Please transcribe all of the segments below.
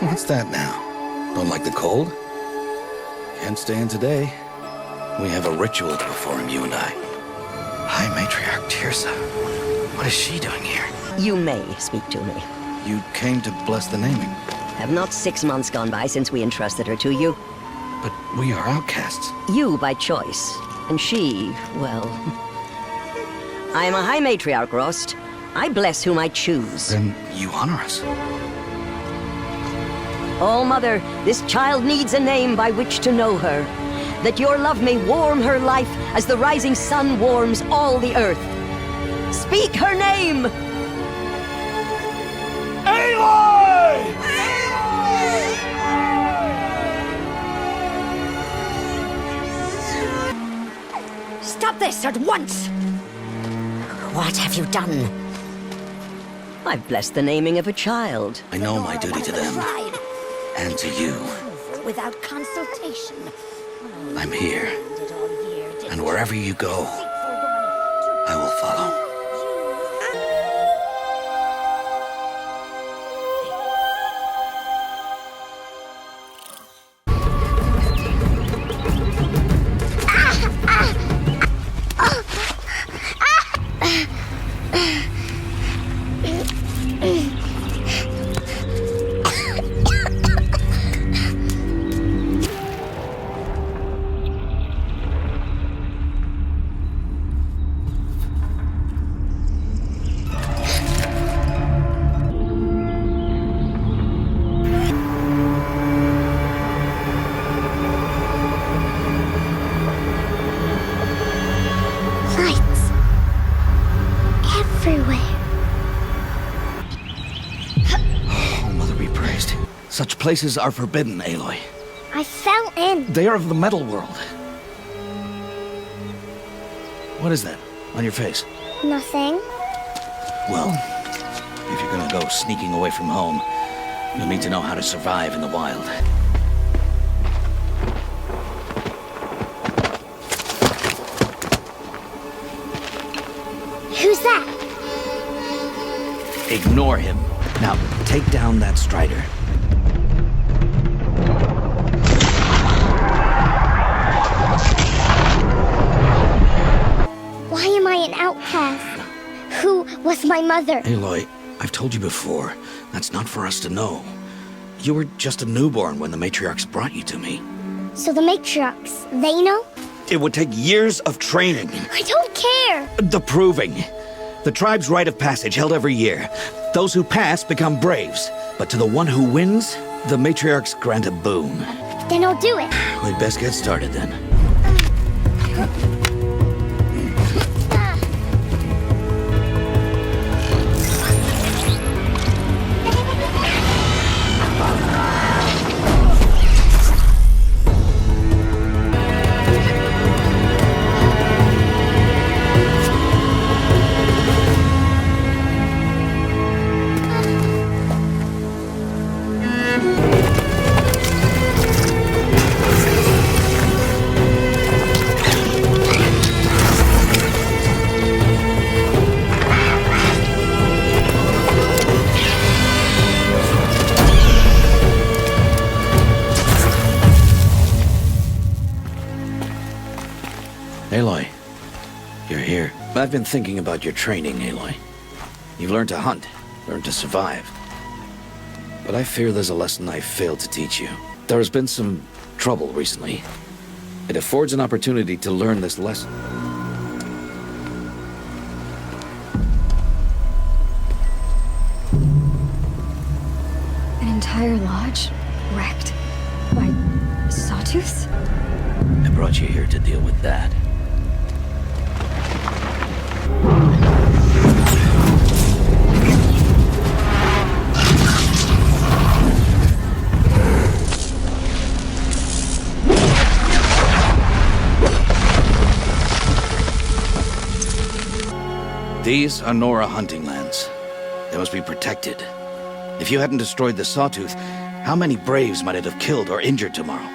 What's that now? Don't like the cold? Can't stay in today. We have a ritual to perform, you and I. High Matriarch Tirsa. What is she doing here? You may speak to me. You came to bless the naming. Have not 6 months gone by since we entrusted her to you? But we are outcasts. You by choice. And she, well... I am a High Matriarch, Rost. I bless whom I choose. Then you honor us. Oh, Mother, this child needs a name by which to know her. That your love may warm her life as the rising sun warms all the earth. Speak her name! Aloy! Stop this at once! What have you done? I've blessed the naming of a child. I know my duty to them. And to you. Without consultation. I'm here. And wherever you go, I will follow. Such places are forbidden, Aloy. I fell in. They are of the metal world. What is that on your face? Nothing. Well, if you're gonna go sneaking away from home, you'll need to know how to survive in the wild. Who's that? Ignore him. Now, take down that Strider. Why am I an outcast? Who was my mother? Aloy, I've told you before, that's not for us to know. You were just a newborn when the matriarchs brought you to me. So the matriarchs, they know? It would take years of training. I don't care! The proving. The tribe's rite of passage held every year. Those who pass become braves. But to the one who wins, the matriarchs grant a boon. Then I'll do it. We'd best get started then. Aloy, you're here. I've been thinking about your training, Aloy. You've learned to hunt, learned to survive. But I fear there's a lesson I failed to teach you. There has been some trouble recently. It affords an opportunity to learn this lesson. An entire lodge wrecked by Sawtooths? I brought you here to deal with that. These are Nora hunting lands. They must be protected. If you hadn't destroyed the Sawtooth, how many braves might it have killed or injured tomorrow?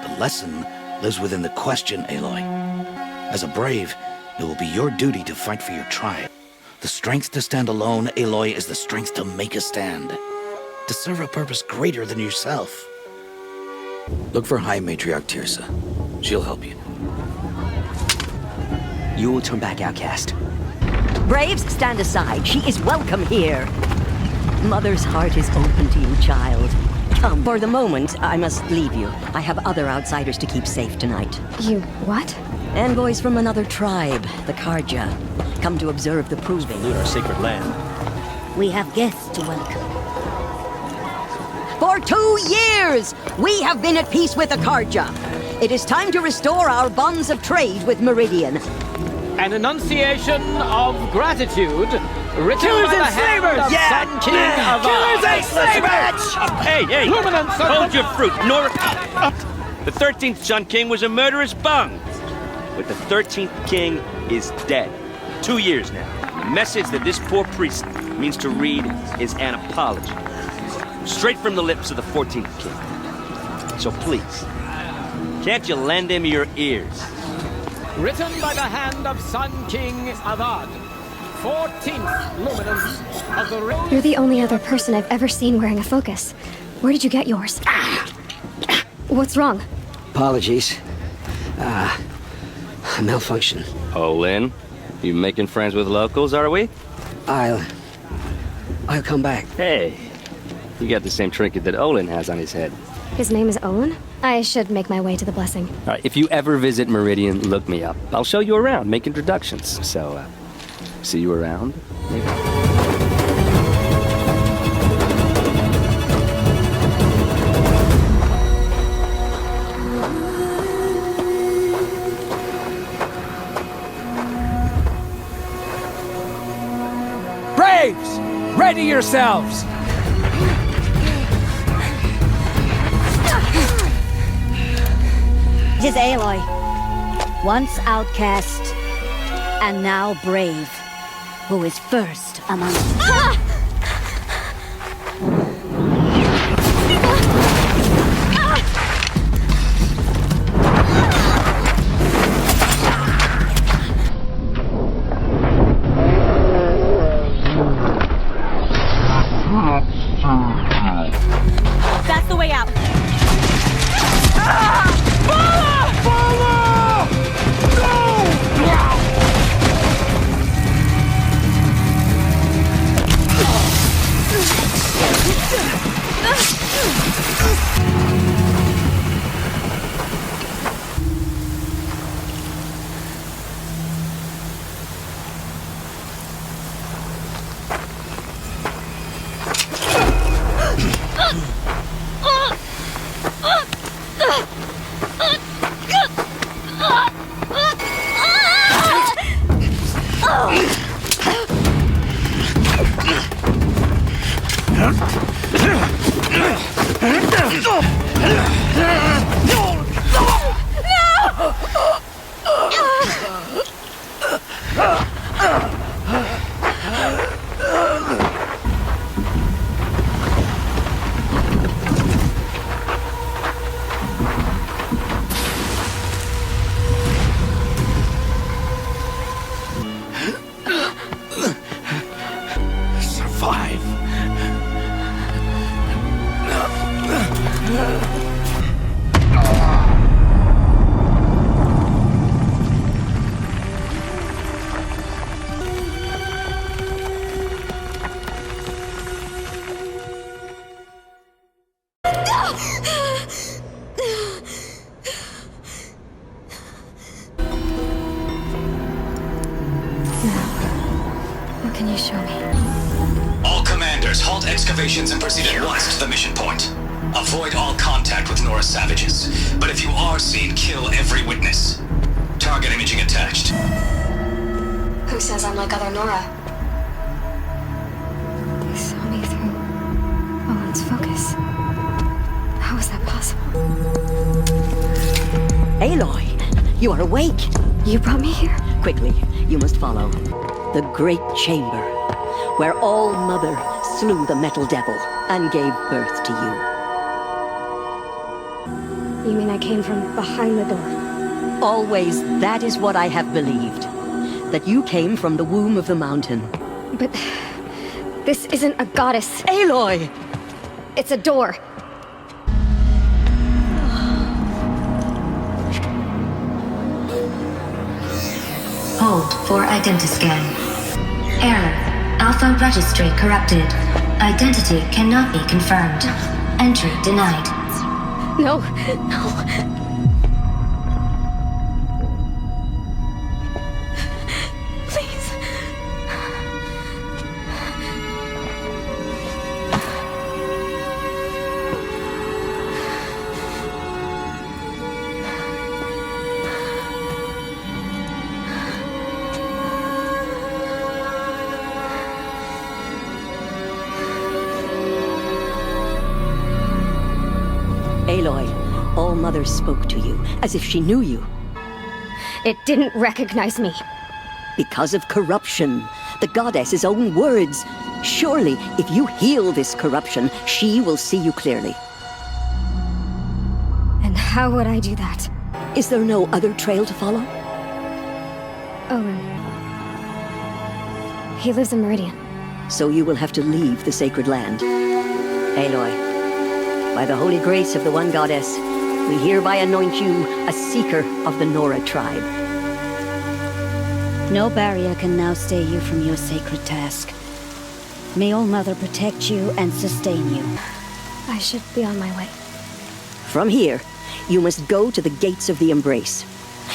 The lesson lives within the question, Aloy. As a brave, it will be your duty to fight for your tribe. The strength to stand alone, Aloy, is the strength to make a stand. to serve a purpose greater than yourself. Look for High Matriarch Tirsa. She'll help you. You will turn back, outcast. Braves, stand aside. She is welcome here. Mother's heart is open to you, child. Come. For the moment, I must leave you. I have other outsiders to keep safe tonight. You what? Envoys from another tribe, the Karja. Come to observe the proving. Salute our sacred land. We have guests to welcome. For 2 years, we have been at peace with the Karja. It is time to restore our bonds of trade with Meridian. An enunciation of gratitude written by the hand of Sun King Avad. Killers and slavers! Hey, Luminance of hold the- your fruit, Nora. The 13th Sun King was a murderous bung. But the 13th King is dead. 2 years now. The message that this poor priest means to read is an apology. Straight from the lips of the 14th King. So please, can't you lend him your ears? Written by the hand of Sun King Avad. 14th luminance of the rain. You're the only other person I've ever seen wearing a focus. Where did you get yours? What's wrong? Apologies. Malfunction. Oh, Lynn, you making friends with locals, are we? I'll come back. Hey, you got the same trinket that Olin has on his head. His name is Owen? I should make my way to the blessing. All right, if you ever visit Meridian, look me up. I'll show you around, make introductions. So, see you around, maybe? Braves! Ready yourselves! It is Aloy, once outcast, and now brave, who is first among us. That's the way out. Survive. What can you show me? All commanders, halt excavations and proceed at once to the mission point. Avoid all contact with Nora savages, but if you are seen, kill every witness. Target imaging attached. Who says I'm like other Nora? They saw me through Owen's focus. How is that possible? Aloy, you are awake. You brought me here? Quickly, you must follow. The Great Chamber, where All Mother slew the Metal Devil and gave birth to you. You mean I came from behind the door? Always, that is what I have believed. That you came from the womb of the mountain. But this isn't a goddess. Aloy! It's a door. Hold for identiscan. Error. Alpha registry corrupted. Identity cannot be confirmed. Entry denied. No, no. Please. Aloy, All Mother spoke to you, as if she knew you. It didn't recognize me. Because of corruption. The goddess's own words. Surely, if you heal this corruption, she will see you clearly. And how would I do that? Is there no other trail to follow? Overrun. He lives in Meridian. So you will have to leave the sacred land. Aloy, by the holy grace of the one goddess, we hereby anoint you a seeker of the Nora tribe. No barrier can now stay you from your sacred task. May All Mother protect you and sustain you. I should be on my way. From here, you must go to the gates of the Embrace.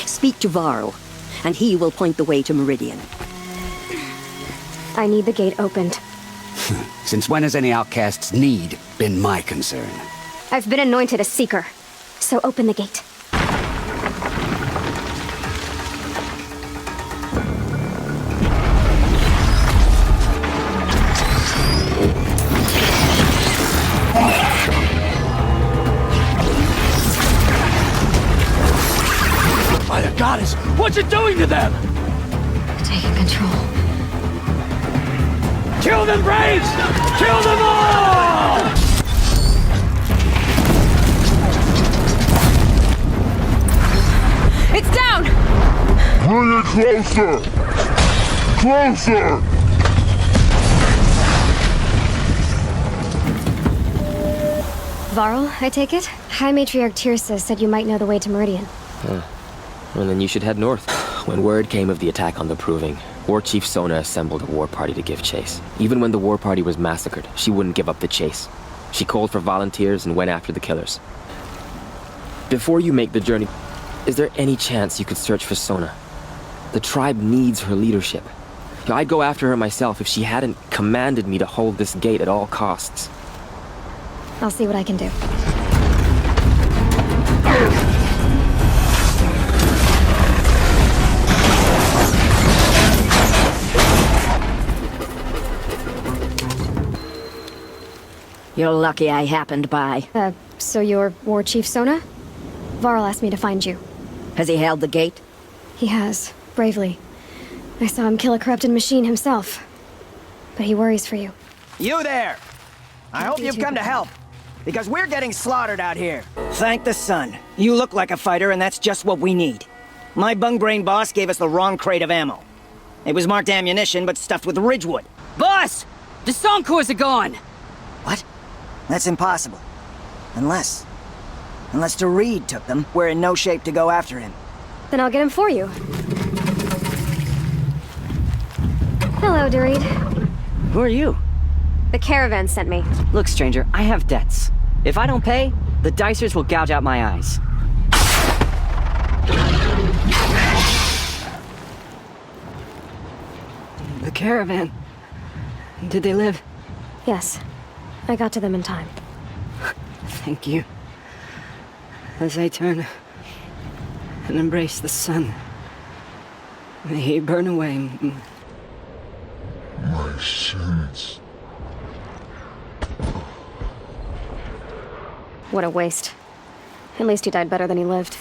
Speak to Varl, and he will point the way to Meridian. I need the gate opened. Since when has any outcast's need been my concern? I've been anointed a seeker, so open the gate. By the goddess, what's it doing to them? Taking control. Kill them, Braves! Kill them all! It's down! Bring it closer! Closer! Varl, I take it? High Matriarch Tirsa said you might know the way to Meridian. Well, then you should head north. When word came of the attack on the Proving, War Chief Sona assembled a war party to give chase. Even when the war party was massacred, she wouldn't give up the chase. She called for volunteers and went after the killers. Before you make the journey, is there any chance you could search for Sona? The tribe needs her leadership. I'd go after her myself if she hadn't commanded me to hold this gate at all costs. I'll see what I can do. You're lucky I happened by. So you're War Chief Sona? Varl asked me to find you. Has he held the gate? He has, bravely. I saw him kill a corrupted machine himself. But he worries for you. You there! I hope you've come to help, because we're getting slaughtered out here. Thank the sun. You look like a fighter, and that's just what we need. My bung-brain boss gave us the wrong crate of ammo. It was marked ammunition, but stuffed with ridgewood. Boss! The song cores are gone! What? That's impossible. Unless Doreed took them, we're in no shape to go after him. Then I'll get him for you. Hello, Doreed. Who are you? The caravan sent me. Look, stranger, I have debts. If I don't pay, the Dicers will gouge out my eyes. The caravan. Did they live? Yes. I got to them in time. Thank you. As I turn and embrace the sun, may he burn away my sins. What a waste. At least he died better than he lived.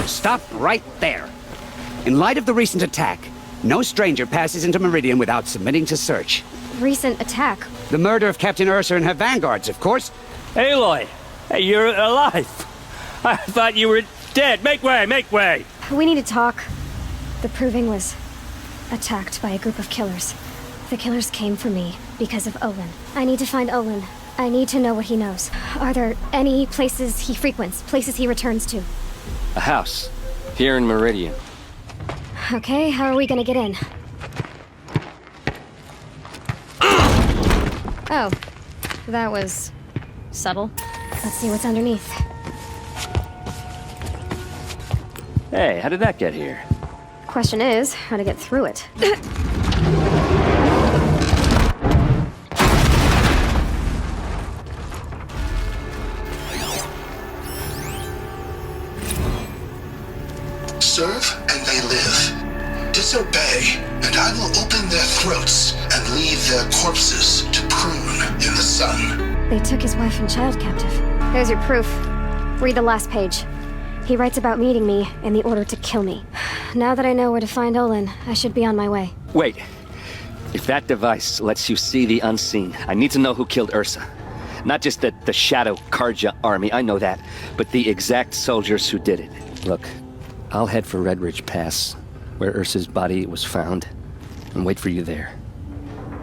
Stop right there. In light of the recent attack, no stranger passes into Meridian without submitting to search. Recent attack? The murder of Captain Ursa and her vanguards, of course. Aloy, hey, you're alive. I thought you were dead. Make way, make way. We need to talk. The Proving was attacked by a group of killers. The killers came for me because of Olin. I need to find Olin. I need to know what he knows. Are there any places he frequents, places he returns to? A house. Here in Meridian. Okay, how are we gonna get in? Oh, that was subtle. Let's see what's underneath. Hey, how did that get here? Question is, how to get through it. Serve and they live. Disobey, and I will open their throats and leave their corpses to prune in the sun. They took his wife and child captive. There's your proof. Read the last page. He writes about meeting me in the order to kill me. Now that I know where to find Olin, I should be on my way. Wait. If that device lets you see the unseen, I need to know who killed Ursa. Not just the Shadow Karja army, I know that, but the exact soldiers who did it. Look, I'll head for Red Ridge Pass, where Ursa's body was found, and wait for you there.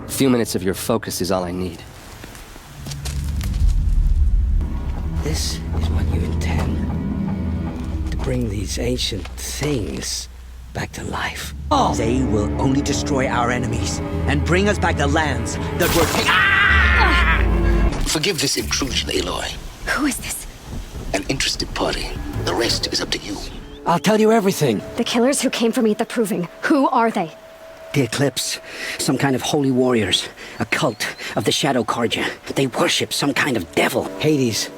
A few minutes of your focus is all I need. This is what you intend. To bring these ancient things back to life. Oh! They will only destroy our enemies and bring us back the lands that were Forgive this intrusion, Aloy. Who is this? An interested party. The rest is up to you. I'll tell you everything. The killers who came for me at the Proving. Who are they? The Eclipse. Some kind of holy warriors. A cult of the Shadow Karja. They worship some kind of devil. Hades.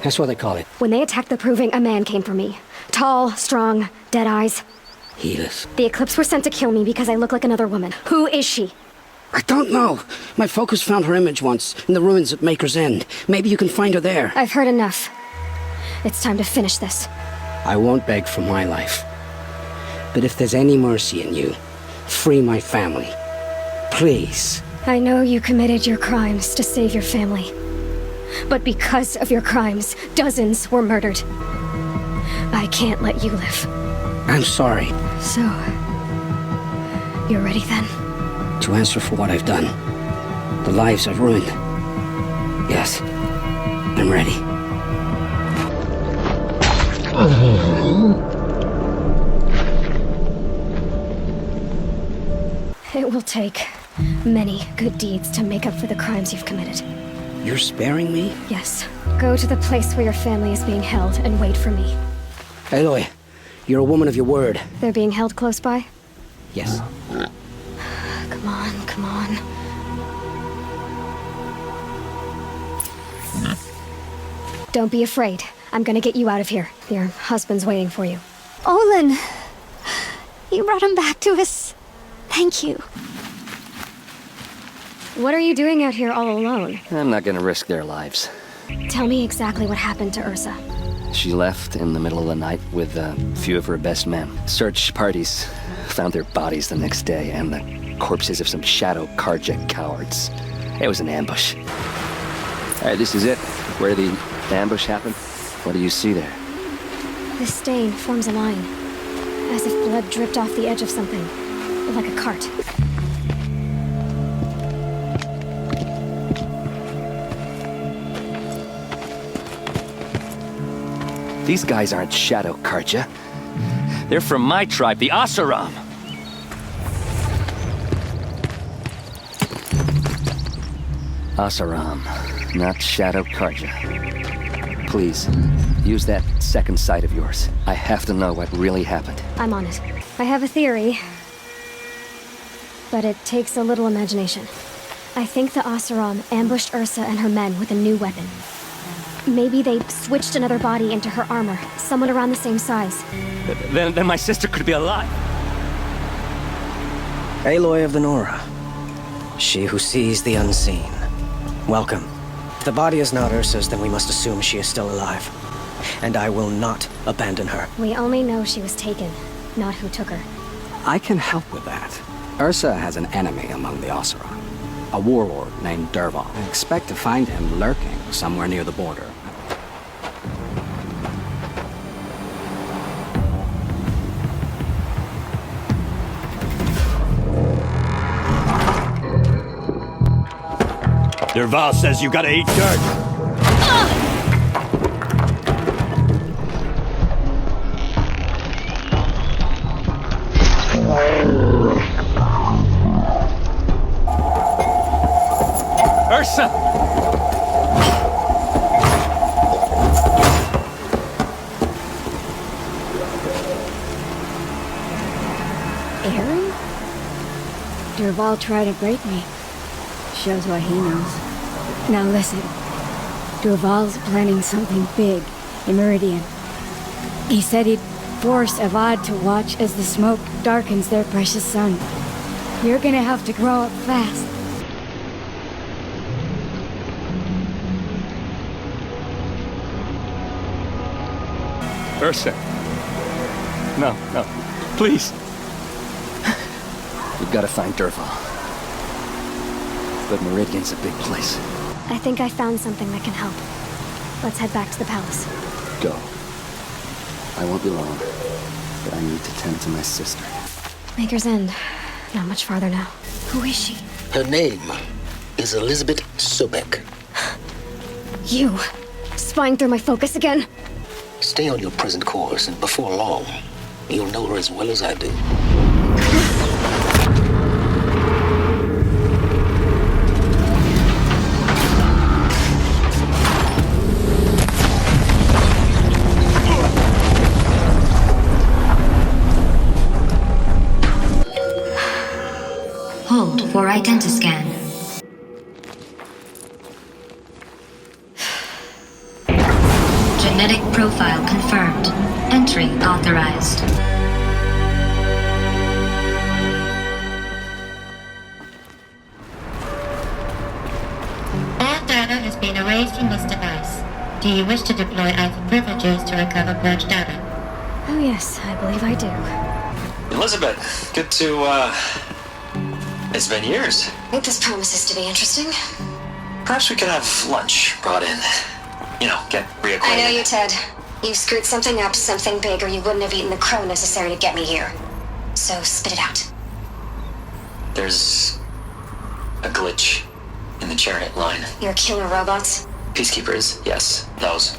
That's what they call it. When they attacked the Proving, a man came for me. Tall, strong, dead eyes. Healers. The Eclipse were sent to kill me because I look like another woman. Who is she? I don't know. My focus found her image once, in the ruins at Maker's End. Maybe you can find her there. I've heard enough. It's time to finish this. I won't beg for my life. But if there's any mercy in you, free my family. Please. I know you committed your crimes to save your family. But because of your crimes, dozens were murdered. I can't let you live. I'm sorry. So, you're ready then? To answer for what I've done. The lives I've ruined. Yes, I'm ready. It will take many good deeds to make up for the crimes you've committed. You're sparing me? Yes. Go to the place where your family is being held and wait for me. Aloy, you're a woman of your word. They're being held close by? Yes. Come on, come on. Don't be afraid. I'm gonna get you out of here. Your husband's waiting for you. Olin! You brought him back to us. Thank you. What are you doing out here all alone? I'm not gonna risk their lives. Tell me exactly what happened to Ursa. She left in the middle of the night with a few of her best men. Search parties found their bodies the next day and the corpses of some Shadow Karja cowards. It was an ambush. Alright, this is it. Where the ambush happened. What do you see there? This stain forms a line, as if blood dripped off the edge of something, like a cart. These guys aren't Shadow Karja. They're from my tribe, the Oseram. Oseram, not Shadow Karja. Please, use that second sight of yours. I have to know what really happened. I'm on it. I have a theory, but it takes a little imagination. I think the Oseram ambushed Ursa and her men with a new weapon. Maybe they switched another body into her armor, someone around the same size. Then my sister could be alive. Aloy of the Nora. She who sees the unseen. Welcome. If the body is not Ursa's, then we must assume she is still alive. And I will not abandon her. We only know she was taken, not who took her. I can help with that. Ursa has an enemy among the Oseram. A warlord named Derval. I expect to find him lurking somewhere near the border. Derval says you gotta eat dirt. Ursa! Aaron? Derval tried to break me. Shows what he knows. Now listen. Derval's planning something big in Meridian. He said he'd force Avad to watch as the smoke darkens their precious sun. You're gonna have to grow up fast. Ursa. No, no. Please. We've got to find Derval. But Meridian's a big place. I think I found something that can help. Let's head back to the palace. Go. I won't be long, but I need to tend to my sister. Maker's End. Not much farther now. Who is she? Her name is Elizabeth Sobek. You! Spying through my focus again? Stay on your present course, and before long, you'll know her as well as I do. Hold for identiscan. Genetic profile confirmed. Entry authorized. All data has been erased from this device. Do you wish to deploy alpha privileges to recover purged data? Oh yes, I believe I do. Elizabeth, good to, It's been years. I think this promises to be interesting. Perhaps we could have lunch brought in. You know, get reacquainted. I know you, Ted. You screwed something up, something big, or you wouldn't have eaten the crow necessary to get me here. So spit it out. There's a glitch in the chariot line. Your killer robots? Peacekeepers, yes, those.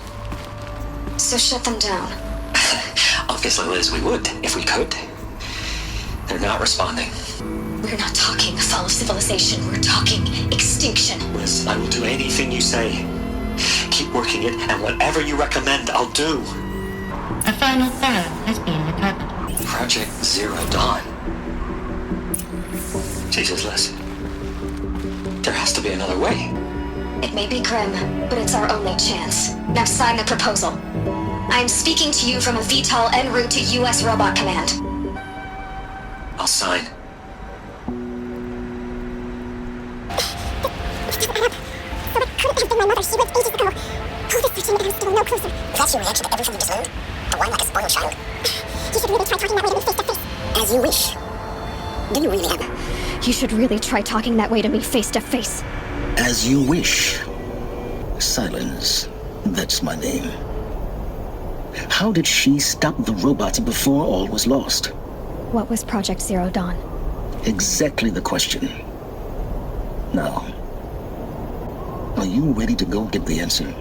So shut them down. Obviously, Liz, we would, if we could. They're not responding. We're not talking fall of civilization, we're talking extinction. Liz, I will do anything you say. Keep working it, and whatever you recommend, I'll do. A final file has been recovered. Project Zero Dawn. Jesus, Liz. There has to be another way. It may be grim, but it's our only chance. Now sign the proposal. I am speaking to you from a VTOL en route to U.S. Robot Command. I'll sign. Couldn't have been my mother. She lived ages ago. All this searching and I'm still no closer. That's your reaction to everything you just learned? To whine like a spoiled child? You should really try talking that way to me face to face. As you wish. Do you really have? You should really try talking that way to me face to face. As you wish. Silence. That's my name. How did she stop the robots before all was lost? What was Project Zero Dawn? Exactly the question. Now, are you ready to go get the answer?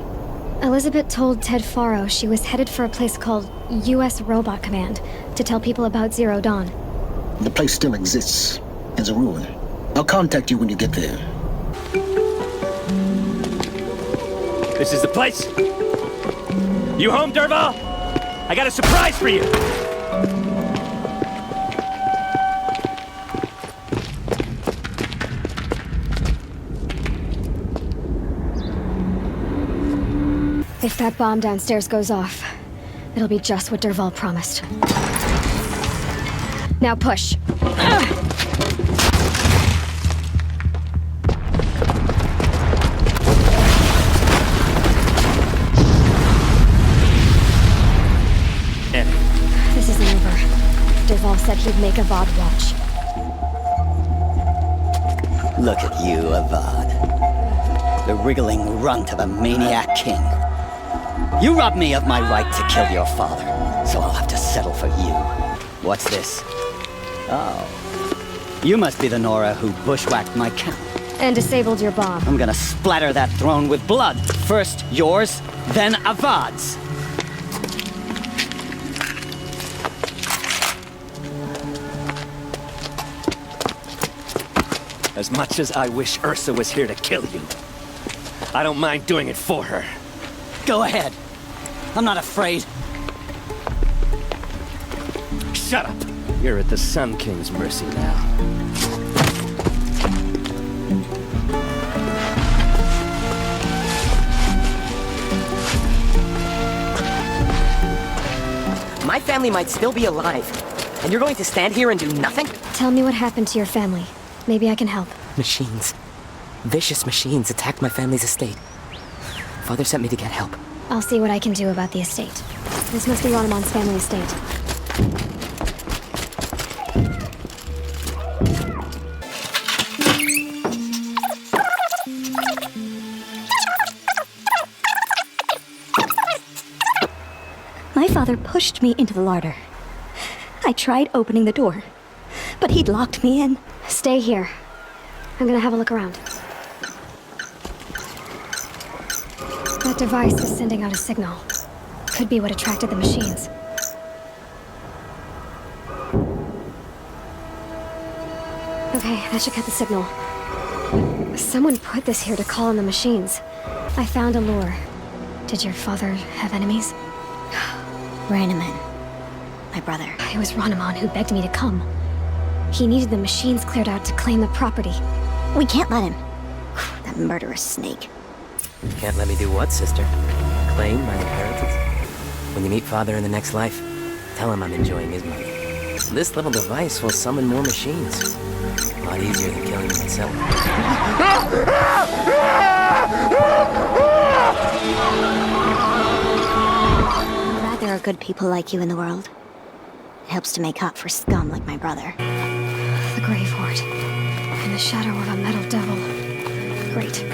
Elizabeth told Ted Faro she was headed for a place called U.S. Robot Command to tell people about Zero Dawn. The place still exists as a ruin. I'll contact you when you get there. This is the place. You home, Derval? I got a surprise for you. If that bomb downstairs goes off, it'll be just what Derval promised. Now push. This isn't over. Derval said he'd make Avad watch. Look at you, Avad. The wriggling runt of a maniac king. You robbed me of my right to kill your father, so I'll have to settle for you. What's this? Oh. You must be the Nora who bushwhacked my camp. And disabled your bomb. I'm gonna splatter that throne with blood. First yours, then Avad's. As much as I wish Ursa was here to kill you, I don't mind doing it for her. Go ahead. I'm not afraid. Shut up! You're at the Sun King's mercy now. My family might still be alive, and you're going to stand here and do nothing? Tell me what happened to your family. Maybe I can help. Machines. Vicious machines attacked my family's estate. Father sent me to get help. I'll see what I can do about the estate. This must be Ronamon's family estate. My father pushed me into the larder. I tried opening the door, but he'd locked me in. Stay here. I'm gonna have a look around. That device is sending out a signal. Could be what attracted the machines. Okay, that should cut the signal. Someone put this here to call in the machines. I found a lure. Did your father have enemies? Rainaman. My brother. It was Ronamon who begged me to come. He needed the machines cleared out to claim the property. We can't let him. That murderous snake. Can't let me do what, sister? Claim my inheritance? When you meet Father in the next life, tell him I'm enjoying his money. This little device will summon more machines. A lot easier than killing them itself. I'm glad there are good people like you in the world. It helps to make up for scum like my brother. The Grave Horde. In the shadow of a metal devil. Great.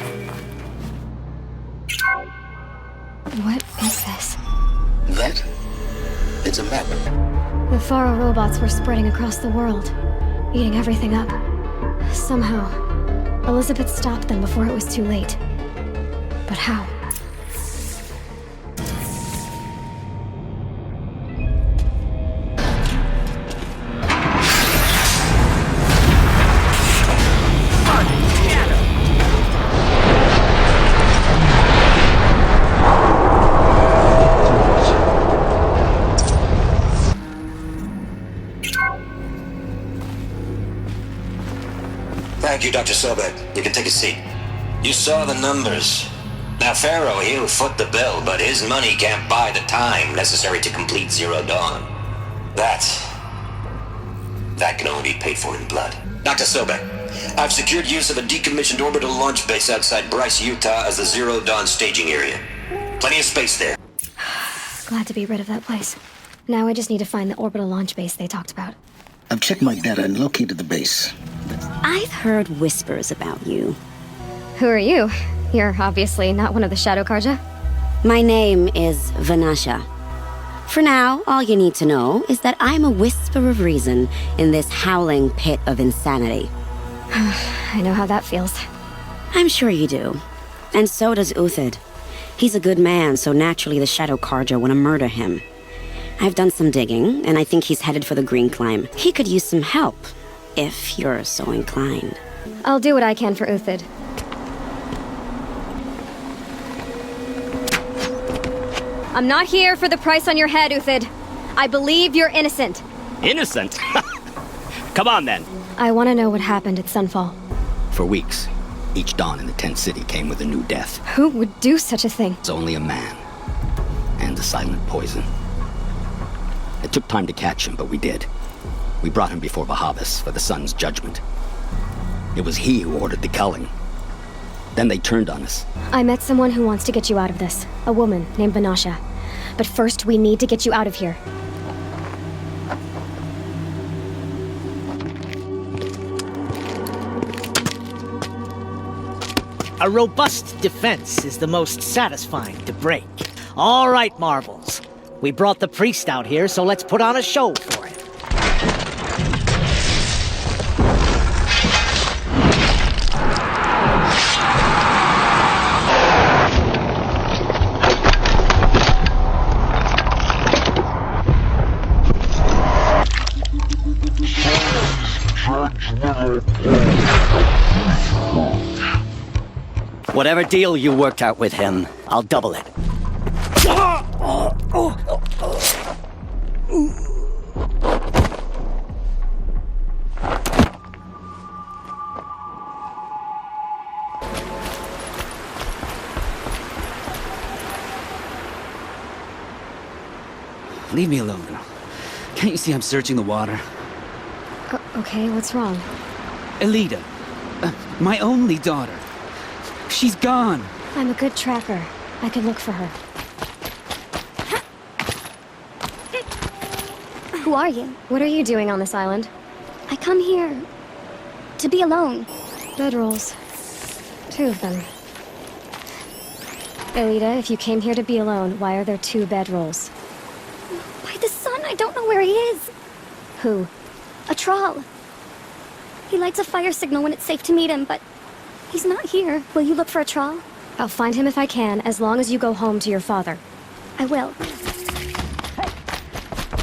What is this? That? It's a map. The Faro robots were spreading across the world, eating everything up. Somehow, Elizabeth stopped them before it was too late. But how? Thank you, Dr. Sobek. You can take a seat. You saw the numbers. Now, Pharaoh, he'll foot the bill, but his money can't buy the time necessary to complete Zero Dawn. That can only be paid for in blood. Dr. Sobek, I've secured use of a decommissioned orbital launch base outside Bryce, Utah as the Zero Dawn staging area. Plenty of space there. Glad to be rid of that place. Now I just need to find the orbital launch base they talked about. I've checked my data and located the base. I've heard whispers about you. Who are you? You're obviously not one of the Shadow Karja. My name is Vanasha. For now, all you need to know is that I'm a whisper of reason in this howling pit of insanity. I know how that feels. I'm sure you do. And so does Uthid. He's a good man, so naturally the Shadow Karja want to murder him. I've done some digging, and I think he's headed for the Green Climb. He could use some help, if you're so inclined. I'll do what I can for Uthid. I'm not here for the price on your head, Uthid. I believe you're innocent. Innocent? Come on, then. I want to know what happened at Sunfall. For weeks, each dawn in the tent city came with a new death. Who would do such a thing? It's only a man. And a silent poison. It took time to catch him, but we did. We brought him before Bahavas for the sun's judgment. It was he who ordered the culling. Then they turned on us. I met someone who wants to get you out of this. A woman named Vanasha. But first, we need to get you out of here. A robust defense is the most satisfying to break. All right, Marvels. We brought the priest out here, so let's put on a show for him. Whatever deal you worked out with him, I'll double it. Leave me alone, girl. Can't you see I'm searching the water? Okay, what's wrong? Elida. My only daughter. She's gone. I'm a good tracker. I could look for her. Who are you? What are you doing on this island? I come here to be alone. Bedrolls. 2 of them. Elida, if you came here to be alone, why are there 2 bedrolls? By the sun, I don't know where he is. Who? A troll. He lights a fire signal when it's safe to meet him, but he's not here. Will you look for a troll? I'll find him if I can, as long as you go home to your father. I will. Hey!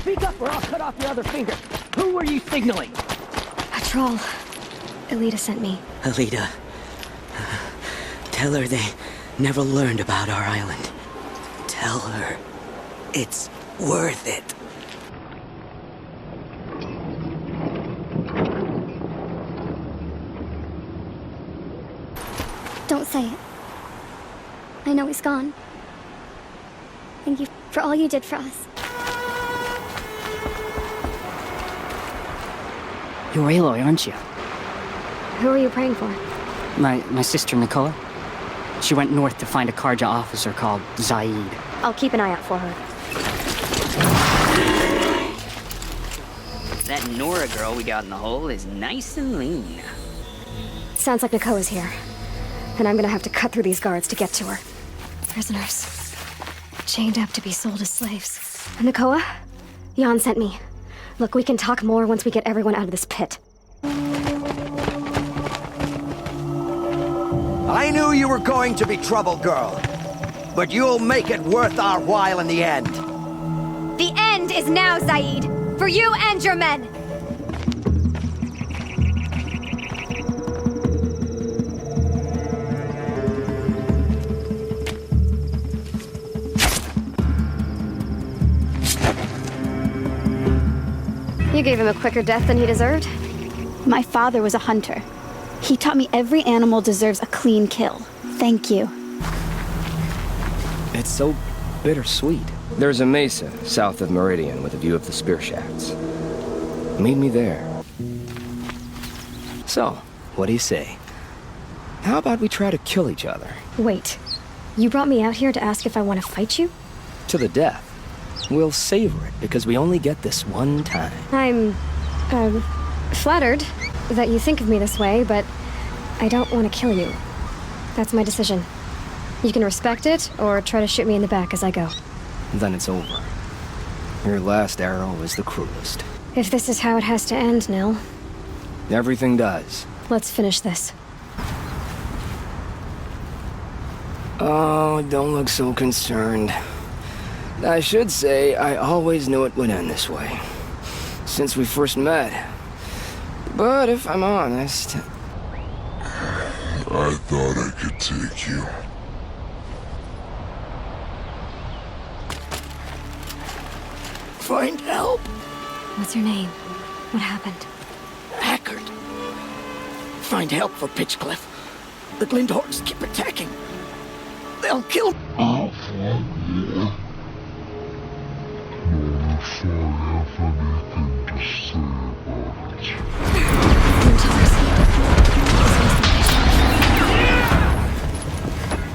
Speak up or I'll cut off your other finger. Who were you signaling? A troll. Elida sent me. Elida. Tell her they never learned about our island. Tell her it's worth it. Don't say it. I know he's gone. Thank you for all you did for us. You're Aloy, aren't you? Who are you praying for? My sister Nicola. She went north to find a Karja officer called Zaid. I'll keep an eye out for her. That Nora girl we got in the hole is nice and lean. Sounds like Nicoa's here. And I'm gonna have to cut through these guards to get to her. Prisoners. Chained up to be sold as slaves. Nicoa? Jan sent me. Look, we can talk more once we get everyone out of this pit. I knew you were going to be trouble, girl. But you'll make it worth our while in the end. The end is now, Zaid! For you and your men! You gave him a quicker death than he deserved? My father was a hunter. He taught me every animal deserves a clean kill. Thank you. It's so bittersweet. There's a mesa south of Meridian with a view of the spear shafts. Meet me there. So, what do you say? How about we try to kill each other? Wait. You brought me out here to ask if I want to fight you? To the death. We'll savor it, because we only get this one time. I'm, flattered that you think of me this way, but I don't want to kill you. That's my decision. You can respect it, or try to shoot me in the back as I go. Then it's over. Your last arrow is the cruelest. If this is how it has to end, Nil. Everything does. Let's finish this. Oh, don't look so concerned. I should say, I always knew it would end this way. Since we first met. But if I'm honest... I thought I could take you. Find help. What's your name? What happened? Hackard. Find help for Pitchcliff. The Glindhorns keep attacking. They'll kill me. I'll find you. If I have anything to say about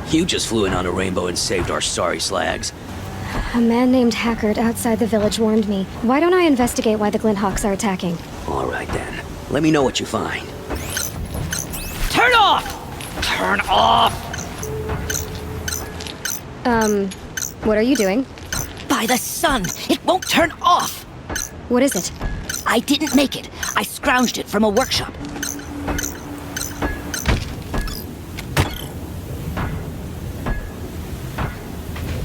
it. You just flew in on a rainbow and saved our sorry slags. A man named Hackard outside the village warned me. Why don't I investigate why the Glindhawks are attacking? All right then. Let me know what you find. Turn off! Turn off! What are you doing? By the sun! It won't turn off! What is it? I didn't make it. I scrounged it from a workshop.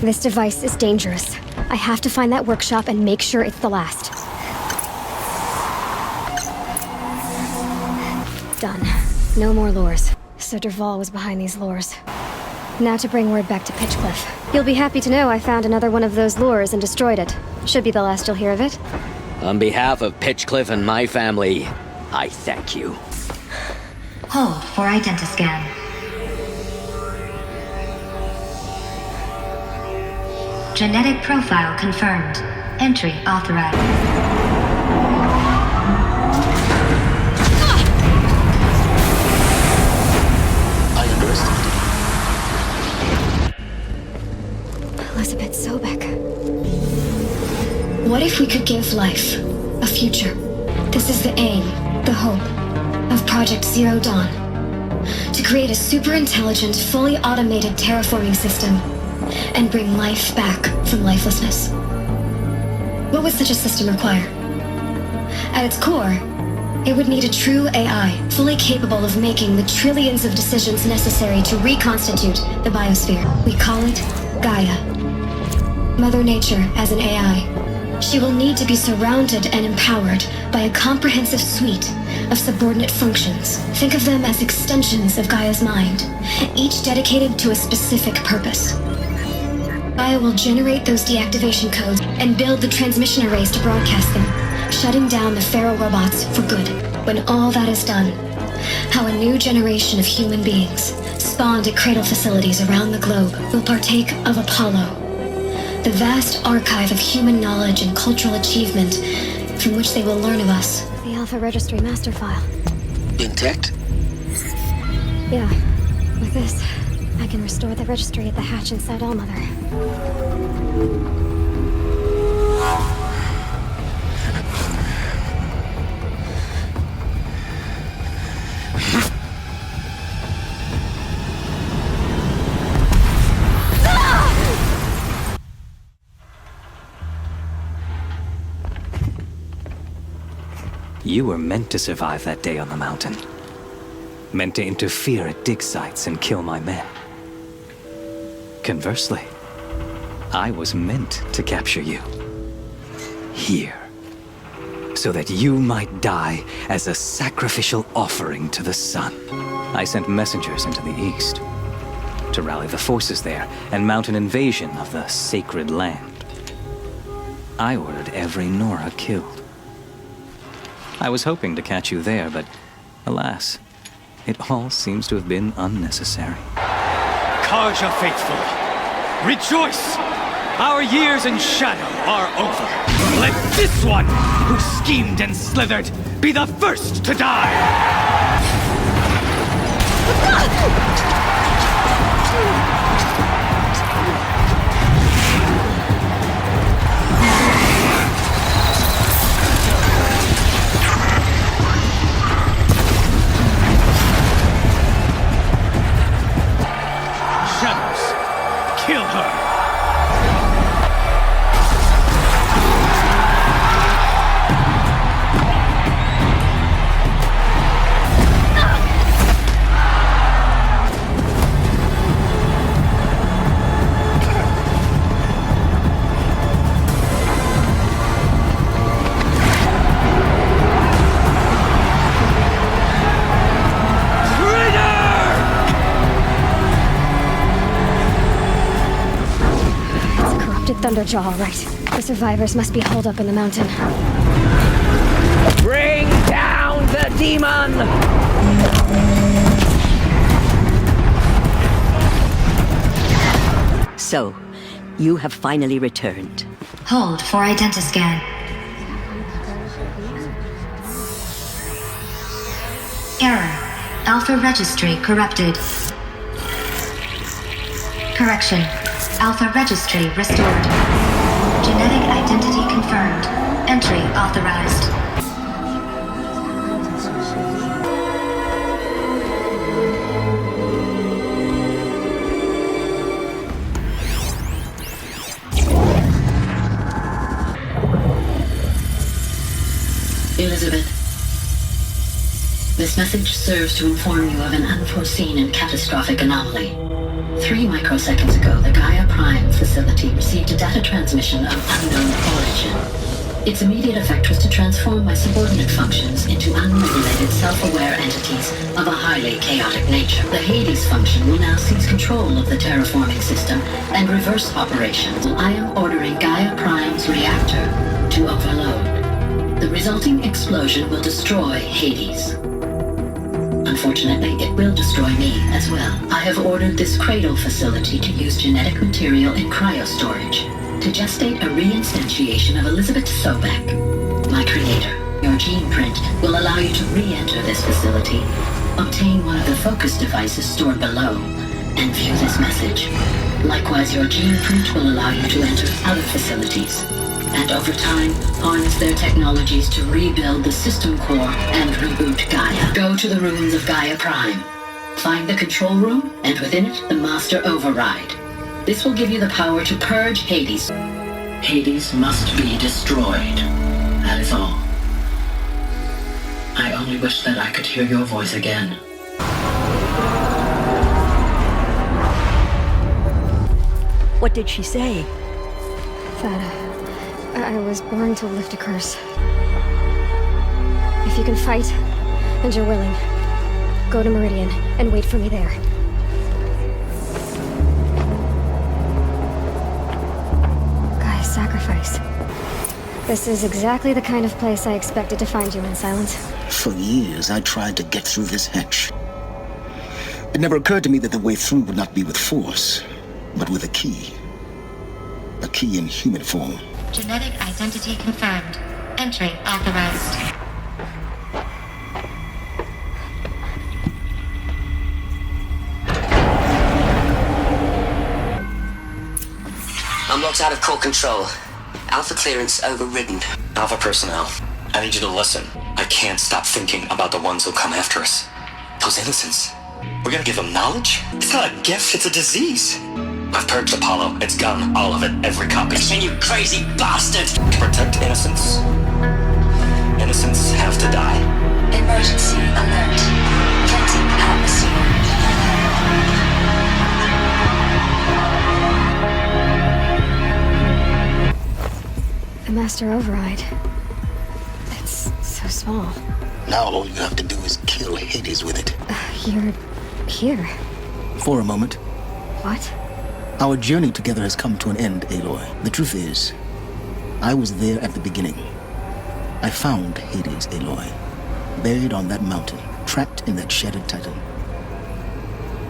This device is dangerous. I have to find that workshop and make sure it's the last. Done. No more lures. So Dervahl was behind these lures. Now to bring word back to Pitchcliff. You'll be happy to know I found another one of those lures and destroyed it. Should be the last you'll hear of it. On behalf of Pitchcliff and my family, I thank you. Hold for identiscan. Genetic profile confirmed. Entry authorized. I underestimated. Elizabeth Sobek. What if we could give life a future? This is the aim, the hope, of Project Zero Dawn. To create a super-intelligent, fully automated terraforming system and bring life back from lifelessness. What would such a system require? At its core, it would need a true AI, fully capable of making the trillions of decisions necessary to reconstitute the biosphere. We call it Gaia. Mother Nature as an AI. She will need to be surrounded and empowered by a comprehensive suite of subordinate functions. Think of them as extensions of Gaia's mind, each dedicated to a specific purpose. Gaia will generate those deactivation codes and build the transmission arrays to broadcast them, shutting down the feral robots for good. When all that is done, how a new generation of human beings, spawned at cradle facilities around the globe, will partake of Apollo, the vast archive of human knowledge and cultural achievement from which they will learn of us. The Alpha Registry master file. Intact? Yeah. With this, I can restore the registry at the hatch inside Allmother. You were meant to survive that day on the mountain. Meant to interfere at dig sites and kill my men. Conversely, I was meant to capture you. Here. So that you might die as a sacrificial offering to the sun. I sent messengers into the east to rally the forces there and mount an invasion of the sacred land. I ordered every Nora killed. I was hoping to catch you there, but alas, it all seems to have been unnecessary. Karja faithful, rejoice! Our years in shadow are over. Let this one, who schemed and slithered, be the first to die! Kill her! Thunderjaw, all right. The survivors must be holed up in the mountain. Bring down the demon! So, you have finally returned. Hold for identiscan. Error. Alpha registry corrupted. Correction. Alpha registry restored. Genetic identity confirmed. Entry authorized. Elizabeth, this message serves to inform you of an unforeseen and catastrophic anomaly. 3 microseconds ago, the Gaia Prime facility received a data transmission of unknown origin. Its immediate effect was to transform my subordinate functions into unregulated, self-aware entities of a highly chaotic nature. The Hades function will now seize control of the terraforming system and reverse operations. I am ordering Gaia Prime's reactor to overload. The resulting explosion will destroy Hades. Unfortunately, it will destroy me as well. I have ordered this cradle facility to use genetic material in cryostorage to gestate a reinstantiation of Elizabeth Sobek, my creator. Your gene print will allow you to re-enter this facility, obtain one of the focus devices stored below, and view this message. Likewise, your gene print will allow you to enter other facilities, and over time, harness their technologies to rebuild the system core and reboot Gaia. Go to the ruins of Gaia Prime. Find the control room, and within it, the master override. This will give you the power to purge Hades. Hades must be destroyed. That is all. I only wish that I could hear your voice again. What did she say? That I was born to lift a curse. If you can fight, and you're willing, go to Meridian and wait for me there. Sacrifice. This is exactly the kind of place I expected to find you in, Silence. For years, I tried to get through this hatch. It never occurred to me that the way through would not be with force, but with a key. A key in human form. Genetic identity confirmed. Entry authorized. Unlocked out of core control. Alpha clearance overridden. Alpha personnel, I need you to listen. I can't stop thinking about the ones who'll come after us. Those innocents. We're gonna give them knowledge? It's not a gift, it's a disease. I've purged Apollo. It's gone. All of it. Every copy. Listen, you crazy bastard! To protect innocents, innocents have to die. Emergency alert. Cleansing atmosphere. The Master Override. It's so small. Now all you have to do is kill Hades with it. You're here. For a moment. What? Our journey together has come to an end, Aloy. The truth is, I was there at the beginning. I found Hades, Aloy, buried on that mountain, trapped in that shattered titan.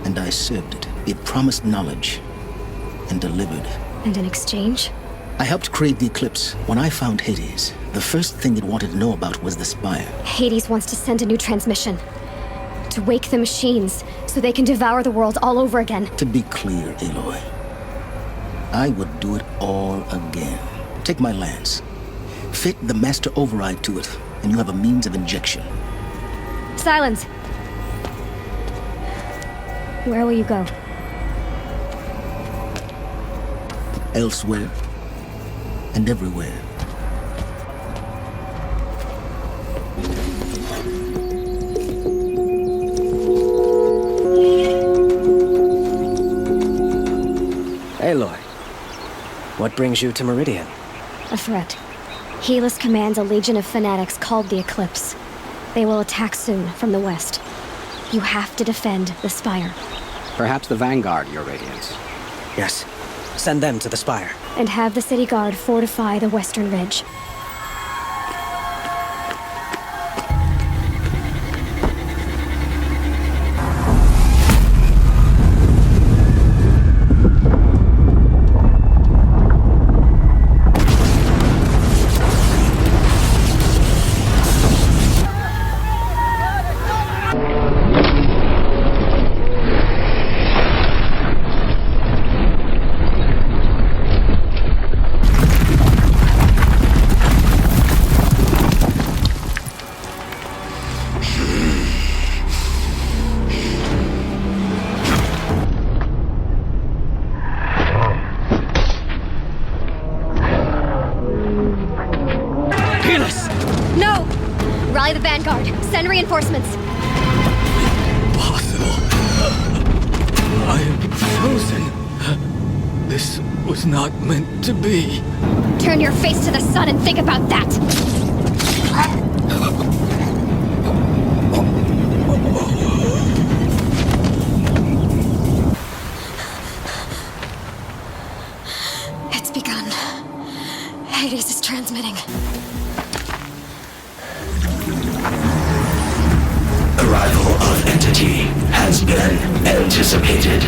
And I served it. It promised knowledge and delivered. And in exchange? I helped create the Eclipse. When I found Hades, the first thing it wanted to know about was the Spire. Hades wants to send a new transmission. To wake the machines, so they can devour the world all over again. To be clear, Aloy, I would do it all again. Take my lance. Fit the Master Override to it, and you have a means of injection. Silence! Where will you go? Elsewhere. And everywhere. Aloy, what brings you to Meridian? A threat. Helus commands a legion of fanatics called the Eclipse. They will attack soon from the west. You have to defend the Spire. Perhaps the Vanguard, Your Radiance. Yes. Send them to the Spire. And have the city guard fortify the western ridge. Rally the Vanguard. Send reinforcements. Impossible. I am frozen. This was not meant to be. Turn your face to the sun and think about that! It's begun. Hades is transmitting. Arrival of entity has been anticipated.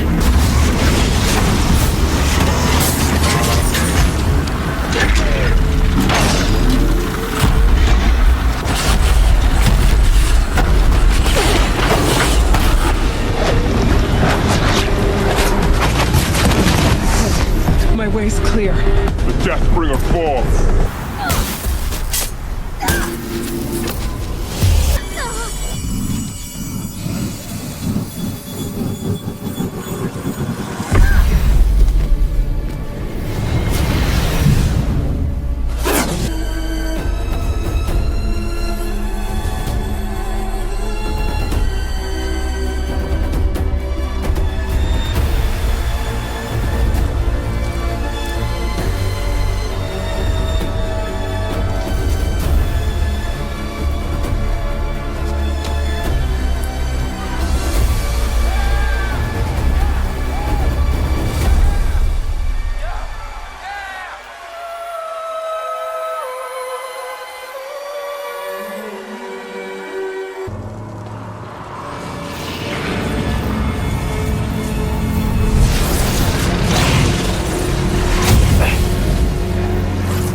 My way's clear. The Deathbringer falls.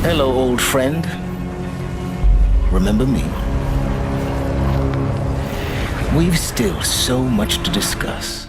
Hello, old friend. Remember me? We've still so much to discuss.